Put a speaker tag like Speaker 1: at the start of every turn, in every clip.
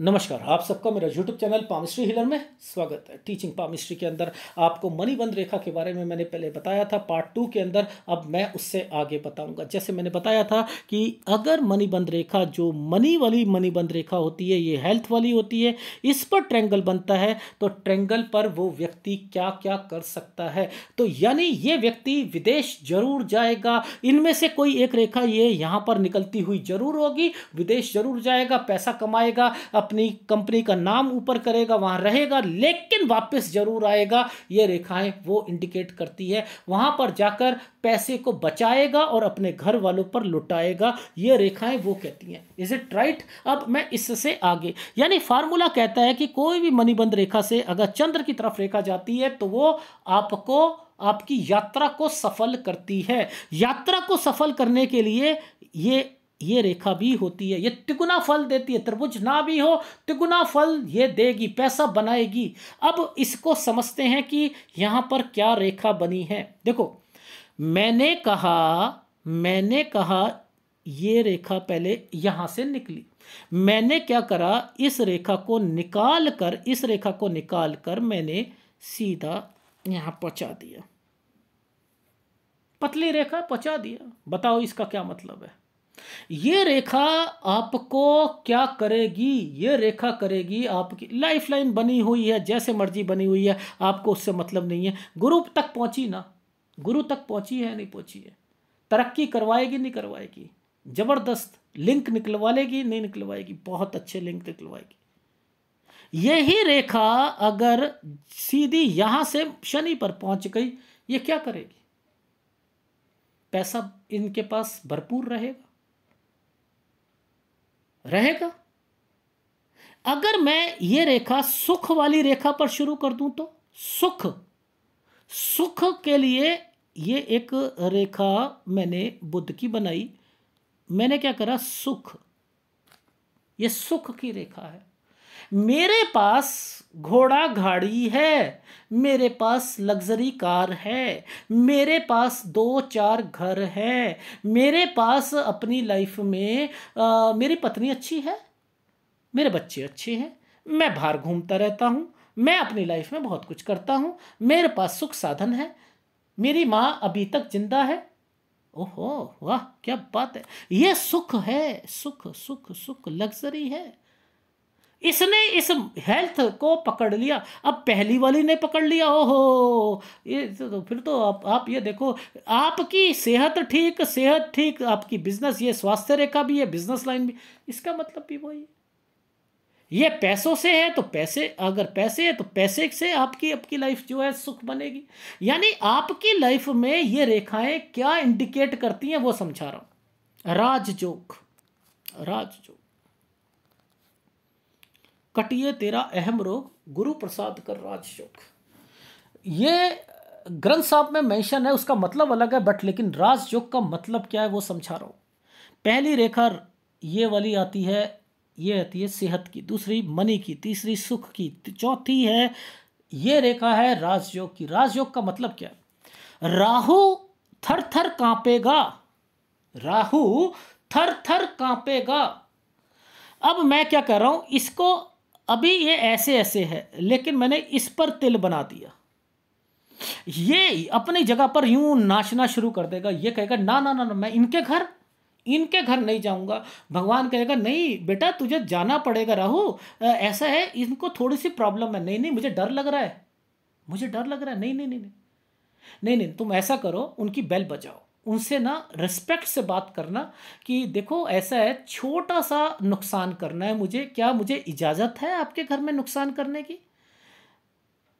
Speaker 1: नमस्कार, आप सबका मेरा YouTube चैनल पामिस्ट्री हीलर में स्वागत है। टीचिंग पामिस्ट्री के अंदर आपको मणिबंध रेखा के बारे में मैंने पहले बताया था पार्ट 2 के अंदर। अब मैं उससे आगे बताऊंगा। जैसे मैंने बताया था कि अगर मणिबंध रेखा जो मनी वाली मणिबंध रेखा होती है, ये हेल्थ वाली होती है, इस पर ट्रायंगल बनता है तो ट्रायंगल पर वो व्यक्ति क्या क्या कर सकता है। तो यानी ये व्यक्ति विदेश जरूर जाएगा। इनमें से कोई एक रेखा ये यहाँ पर निकलती हुई जरूर होगी, विदेश जरूर जाएगा, पैसा कमाएगा, अपनी कंपनी का नाम ऊपर करेगा, वहां रहेगा, लेकिन वापस जरूर आएगा। ये रेखाएं वो इंडिकेट करती है। वहां पर जाकर पैसे को बचाएगा और अपने घर वालों पर लुटाएगा। ये रेखाएं वो कहती हैं। Is it right? अब मैं इससे आगे, यानी फार्मूला कहता है कि कोई भी मणिबंध रेखा से अगर चंद्र की तरफ रेखा जाती है तो वो आपको आपकी यात्रा को सफल करती है। यात्रा को सफल करने के लिए ये रेखा भी होती है, ये तिगुना फल देती है। त्रिभुज ना भी हो, तिगुना फल ये देगी, पैसा बनाएगी। अब इसको समझते हैं कि यहां पर क्या रेखा बनी है। देखो, मैंने कहा ये रेखा पहले यहां से निकली। मैंने क्या करा, इस रेखा को निकाल कर मैंने सीधा यहां पहुंचा दिया। पतली रेखा पहुंचा दिया। बताओ इसका क्या मतलब है? ये रेखा आपको क्या करेगी? ये रेखा करेगी, आपकी लाइफ लाइन बनी हुई है, जैसे मर्जी बनी हुई है, आपको उससे मतलब नहीं है। गुरु तक पहुंची ना, गुरु तक पहुंची है नहीं पहुंची है, तरक्की करवाएगी नहीं करवाएगी, जबरदस्त लिंक निकलवा लेगी नहीं निकलवाएगी, बहुत अच्छे लिंक निकलवाएगी। यही रेखा अगर सीधी यहां से शनि पर पहुंच गई, ये क्या करेगी? पैसा इनके पास भरपूर रहेगा। अगर मैं ये रेखा सुख वाली रेखा पर शुरू कर दूं तो सुख के लिए ये एक रेखा मैंने बुध की बनाई। मैंने क्या करा, सुख, ये सुख की रेखा है। मेरे पास घोड़ा गाड़ी है, मेरे पास लग्जरी कार है, मेरे पास 2-4 घर है, मेरे पास अपनी लाइफ में मेरी पत्नी अच्छी है, मेरे बच्चे अच्छे हैं, मैं बाहर घूमता रहता हूँ, मैं अपनी लाइफ में बहुत कुछ करता हूँ, मेरे पास सुख साधन है, मेरी माँ अभी तक जिंदा है। ओहो वाह, क्या बात है! ये सुख है, सुख सुख सुख, लग्जरी है। इसने इस हेल्थ को पकड़ लिया। अब पहली वाली ने पकड़ लिया, ओहो, ये तो फिर तो आप ये देखो, आपकी सेहत ठीक, आपकी बिजनेस, ये स्वास्थ्य रेखा भी है, बिजनेस लाइन भी, इसका मतलब भी वही है। ये पैसों से है तो पैसे, अगर पैसे है तो पैसे से आपकी लाइफ जो है सुख बनेगी। यानी आपकी लाइफ में ये रेखाएं क्या इंडिकेट करती हैं वो समझा रहा हूं। राजयोग, कटिए तेरा अहम रोग, गुरु प्रसाद कर राजयोग। ये ग्रंथ साहब में मेंशन है, उसका मतलब अलग है, बट लेकिन राजयोग का मतलब क्या है वो समझा रहा हूं। पहली रेखा ये वाली आती है, ये आती है सेहत की, दूसरी मनी की, तीसरी सुख की, चौथी है ये रेखा है राजयोग की। राजयोग का मतलब क्या? राहु थर थर कांपेगा, राहु थर थर कांपेगा। अब मैं क्या कर रहा हूं, इसको अभी ये ऐसे है, लेकिन मैंने इस पर तिल बना दिया। ये अपनी जगह पर यूं नाचना शुरू कर देगा। ये कहेगा ना ना ना, मैं इनके घर नहीं जाऊंगा। भगवान कहेगा नहीं बेटा, तुझे जाना पड़ेगा राहु, ऐसा है, इनको थोड़ी सी प्रॉब्लम है। नहीं, मुझे डर लग रहा है, नहीं, तुम ऐसा करो, उनकी बेल बजाओ, उनसे ना रिस्पेक्ट से बात करना कि देखो ऐसा है, छोटा सा नुकसान करना है मुझे, क्या मुझे इजाज़त है आपके घर में नुकसान करने की?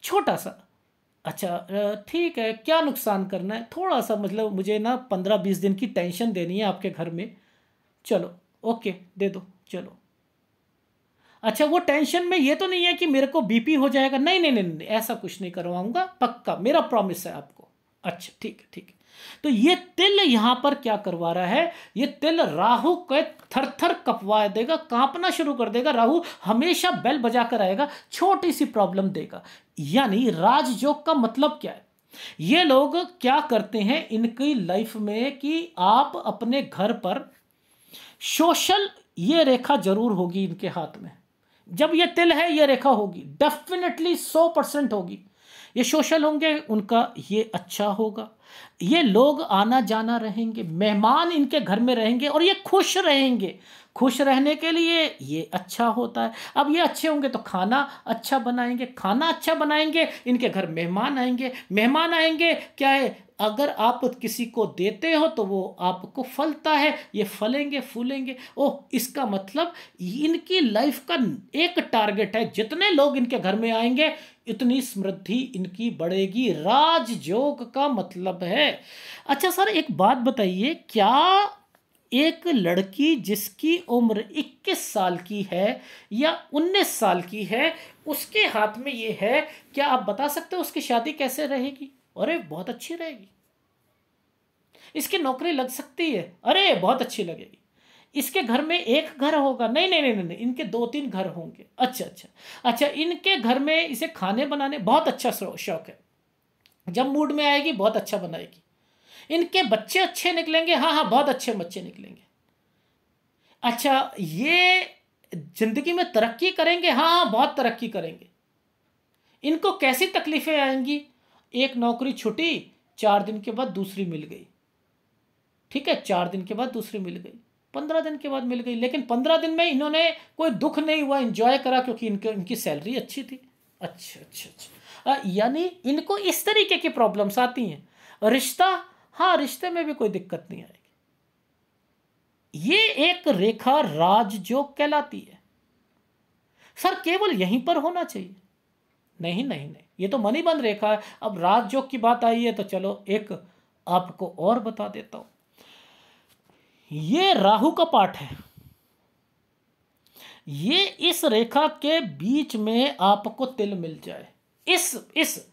Speaker 1: छोटा सा। अच्छा ठीक है, क्या नुकसान करना है? थोड़ा सा, मतलब मुझे ना 15-20 दिन की टेंशन देनी है आपके घर में। चलो ओके, दे दो, चलो। अच्छा, वो टेंशन में ये तो नहीं है कि मेरे को बीपी हो जाएगा? नहीं, ऐसा कुछ नहीं करवाऊंगा, पक्का, मेरा प्रॉमिस है आपको। अच्छा ठीक है। तो ये तिल यहां पर क्या करवा रहा है? ये तिल राहु को थर-थर कपवा देगा, कांपना शुरू कर देगा। राहु हमेशा बेल बजा कर आएगा, छोटी सी प्रॉब्लम देगा। यानी राजयोग का मतलब क्या है? ये लोग क्या करते हैं इनकी लाइफ में कि आप अपने घर पर सोशल, ये रेखा जरूर होगी इनके हाथ में, जब ये तिल है ये रेखा होगी, डेफिनेटली 100% होगी। ये सोशल होंगे, उनका ये अच्छा होगा, ये लोग आना जाना रहेंगे, मेहमान इनके घर में रहेंगे और ये खुश रहेंगे। खुश रहने के लिए ये अच्छा होता है। अब ये अच्छे होंगे तो खाना अच्छा बनाएंगे, खाना अच्छा बनाएंगे, इनके घर मेहमान आएंगे, मेहमान आएंगे क्या है, अगर आप किसी को देते हो तो वो आपको फलता है, ये फलेंगे फूलेंगे। ओह, इसका मतलब इनकी लाइफ का एक टारगेट है, जितने लोग इनके घर में आएंगे इतनी समृद्धि इनकी बढ़ेगी। राजयोग का मतलब है। अच्छा सर, एक बात बताइए, क्या एक लड़की जिसकी उम्र 21 साल की है या 19 साल की है, उसके हाथ में ये है, क्या आप बता सकते हो उसकी शादी कैसे रहेगी? अरे बहुत अच्छी रहेगी। इसकी नौकरी लग सकती है? अरे बहुत अच्छी लगेगी। इसके घर में एक घर होगा? नहीं नहीं नहीं नहीं, इनके 2-3 घर होंगे। अच्छा अच्छा अच्छा, इनके घर में इसे खाने बनाने बहुत अच्छा शौक है, जब मूड में आएगी बहुत अच्छा बनाएगी। इनके बच्चे अच्छे निकलेंगे? हाँ हाँ, बहुत अच्छे बच्चे निकलेंगे। अच्छा, ये जिंदगी में तरक्की करेंगे? हाँ हाँ, बहुत तरक्की करेंगे। इनको कैसी तकलीफें आएंगी? एक नौकरी छूटी, 4 दिन के बाद दूसरी मिल गई, ठीक है, 4 दिन के बाद दूसरी मिल गई, 15 दिन के बाद मिल गई, लेकिन 15 दिन में इन्होंने कोई दुख नहीं हुआ, एंजॉय करा, क्योंकि इनकी सैलरी अच्छी थी। अच्छा अच्छा अच्छा, यानी इनको इस तरीके की प्रॉब्लम्स आती हैं। रिश्ता, हाँ, रिश्ते में भी कोई दिक्कत नहीं आएगी। ये एक रेखा राजयोग कहलाती है। सर केवल यहीं पर होना चाहिए? नहीं नहीं नहीं, ये तो मणिबंध रेखा है। अब राजयोग की बात आई है तो चलो एक आपको और बता देता हूं। ये राहु का पाठ है। ये इस रेखा के बीच में आपको तिल मिल जाए, इस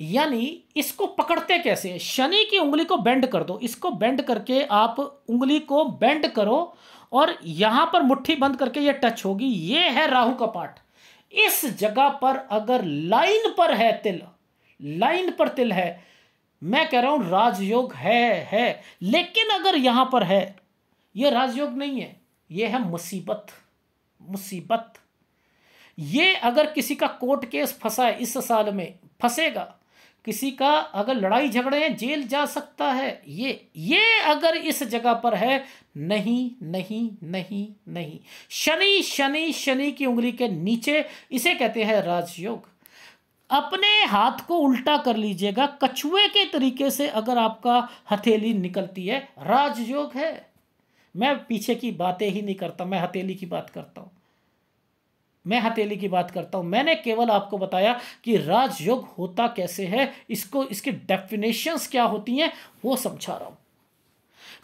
Speaker 1: यानी इसको पकड़ते कैसे? शनि की उंगली को बेंड कर दो, इसको बेंड करके आप उंगली को बेंड करो और यहां पर मुट्ठी बंद करके ये टच होगी। ये है राहु का पाठ। इस जगह पर अगर लाइन पर है तिल, लाइन पर तिल है, मैं कह रहा हूं राजयोग है। लेकिन अगर यहां पर है, ये राजयोग नहीं है, ये है मुसीबत। मुसीबत ये अगर किसी का कोर्ट केस फंसा है, इस साल में फंसेगा, किसी का अगर लड़ाई झगड़े हैं, जेल जा सकता है। ये अगर इस जगह पर है, नहीं नहीं नहीं नहीं, शनि शनि शनि की उंगली के नीचे, इसे कहते हैं राजयोग। अपने हाथ को उल्टा कर लीजिएगा, कछुए के तरीके से अगर आपका हथेली निकलती है, राजयोग है। मैं पीछे की बातें ही नहीं करता, मैं हथेली की बात करता हूं, मैं हथेली की बात करता हूं। मैंने केवल आपको बताया कि राजयोग होता कैसे है, इसको, इसकी डेफिनेशंस क्या होती हैं वो समझा रहा हूं।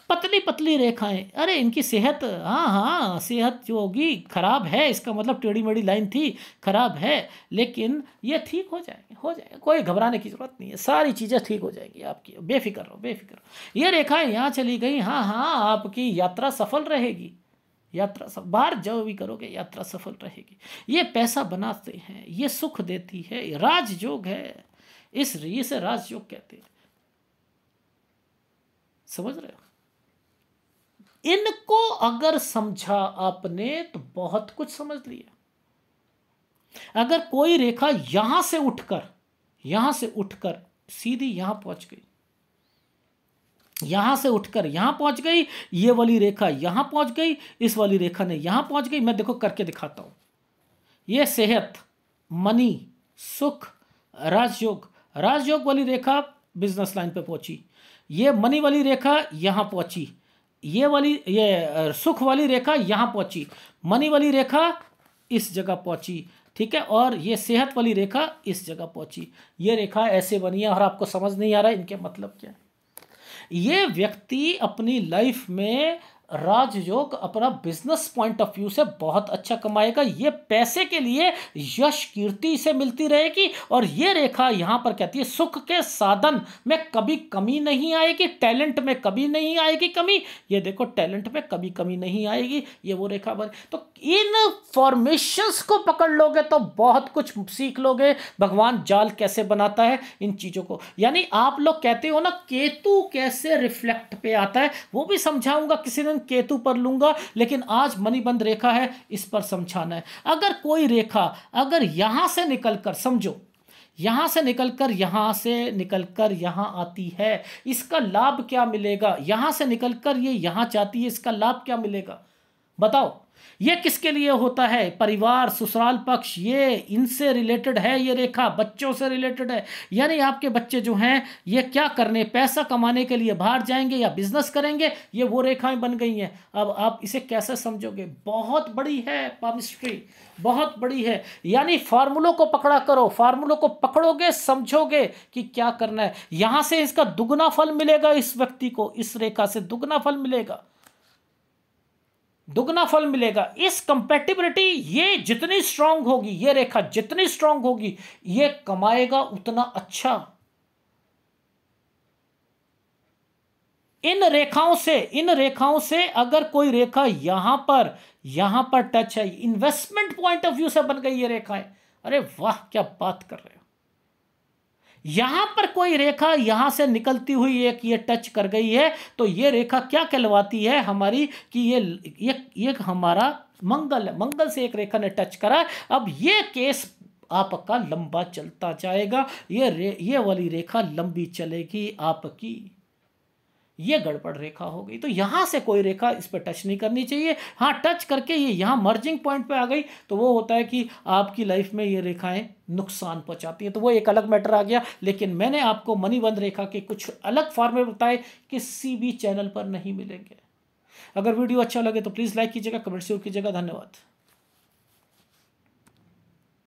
Speaker 1: पतली पतली रेखाएं, अरे इनकी सेहत, हाँ हाँ, सेहत जो होगी खराब है, इसका मतलब टेढ़ी मेढ़ी लाइन थी, खराब है, लेकिन ये ठीक हो जाएंगे, हो जाएगा, कोई घबराने की जरूरत नहीं है, सारी चीज़ें ठीक हो जाएगी आपकी, बेफिक्र रहो, बेफिक्र रहो। ये रेखाएं यहाँ चली गई, हाँ हाँ, आपकी यात्रा सफल रहेगी, यात्रा सब, बाहर जो भी करोगे यात्रा सफल रहेगी। ये पैसा बनाते हैं, ये सुख देती है, ये राजयोग है, इसे राजयोग कहते हैं। समझ रहे हो? इनको अगर समझा आपने तो बहुत कुछ समझ लिया। अगर कोई रेखा यहां से उठकर सीधी यहां पहुंच गई, यहां से उठकर यहां पहुंच गई, ये वाली रेखा यहां पहुंच गई, इस वाली रेखा ने यहां पहुंच गई, मैं देखो करके दिखाता हूं। ये सेहत, मनी, सुख, राजयोग, राजयोग वाली रेखा बिजनेस लाइन पे पहुंची, ये मनी वाली रेखा यहां पहुंची, ये सुख वाली रेखा यहां पहुंची, मनी वाली रेखा इस जगह पहुंची, ठीक है, और ये सेहत वाली रेखा इस जगह पहुंची। ये रेखा ऐसे बनी है और आपको समझ नहीं आ रहा है इनके मतलब क्या है। ये व्यक्ति अपनी लाइफ में राजयोग, अपना बिजनेस पॉइंट ऑफ व्यू से बहुत अच्छा कमाएगा। ये पैसे के लिए यश कीर्ति से मिलती रहेगी। और ये रेखा यहाँ पर कहती है सुख के साधन में कभी कमी नहीं आएगी, टैलेंट में कभी नहीं आएगी कमी। ये देखो, टैलेंट में कभी कमी नहीं आएगी, ये वो रेखा बन। तो इन फॉर्मेशंस को पकड़ लोगे तो बहुत कुछ सीख लोगे, भगवान जाल कैसे बनाता है इन चीज़ों को। यानी आप लोग कहते हो ना केतु कैसे रिफ्लेक्ट पे आता है, वो भी समझाऊंगा किसी दिन डिसीजन केतु पर लूंगा, लेकिन आज मणिबंध रेखा है, इस पर समझाना है। अगर कोई रेखा अगर यहां से निकलकर, समझो यहां से निकलकर यहां आती है, इसका लाभ क्या मिलेगा? यहां से निकलकर ये यहां जाती है, इसका लाभ क्या मिलेगा बताओ? ये किसके लिए होता है? परिवार, ससुराल पक्ष, ये इनसे रिलेटेड है, ये रेखा बच्चों से रिलेटेड है। यानी आपके बच्चे जो हैं ये क्या करने, पैसा कमाने के लिए बाहर जाएंगे या बिजनेस करेंगे, ये वो रेखाएं बन गई हैं। अब आप इसे कैसे समझोगे? बहुत बड़ी है पामिस्ट्री, बहुत बड़ी है। यानी फार्मूलों को पकड़ा करो, फार्मूलों को पकड़ोगे, समझोगे कि क्या करना है। यहां से इसका दुगना फल मिलेगा, इस व्यक्ति को इस रेखा से दुगना फल मिलेगा, दुगना फल मिलेगा। इस कंपैटिबिलिटी ये जितनी स्ट्रांग होगी, ये रेखा जितनी स्ट्रांग होगी, ये कमाएगा उतना अच्छा। इन रेखाओं से अगर कोई रेखा यहां पर टच है, इन्वेस्टमेंट पॉइंट ऑफ व्यू से बन गई ये रेखाएं, अरे वाह क्या बात कर रहे हो। यहां पर कोई रेखा यहां से निकलती हुई एक ये टच कर गई है, तो ये रेखा क्या कहलवाती है हमारी कि ये हमारा मंगल है। मंगल से एक रेखा ने टच करा। अब ये केस आपका लंबा चलता जाएगा, ये वाली रेखा लंबी चलेगी आपकी। ये गड़बड़ रेखा हो गई, तो यहां से कोई रेखा इस पर टच नहीं करनी चाहिए। हाँ, टच करके ये यहां मर्जिंग पॉइंट पे आ गई तो वो होता है कि आपकी लाइफ में ये रेखाएं नुकसान पहुंचाती हैं, तो वो एक अलग मैटर आ गया। लेकिन मैंने आपको मणिबंध रेखा के कुछ अलग फॉर्मूले बताए, किसी भी चैनल पर नहीं मिलेंगे। अगर वीडियो अच्छा लगे तो प्लीज़ लाइक कीजिएगा, कमेंट जरूर कीजिएगा। धन्यवाद।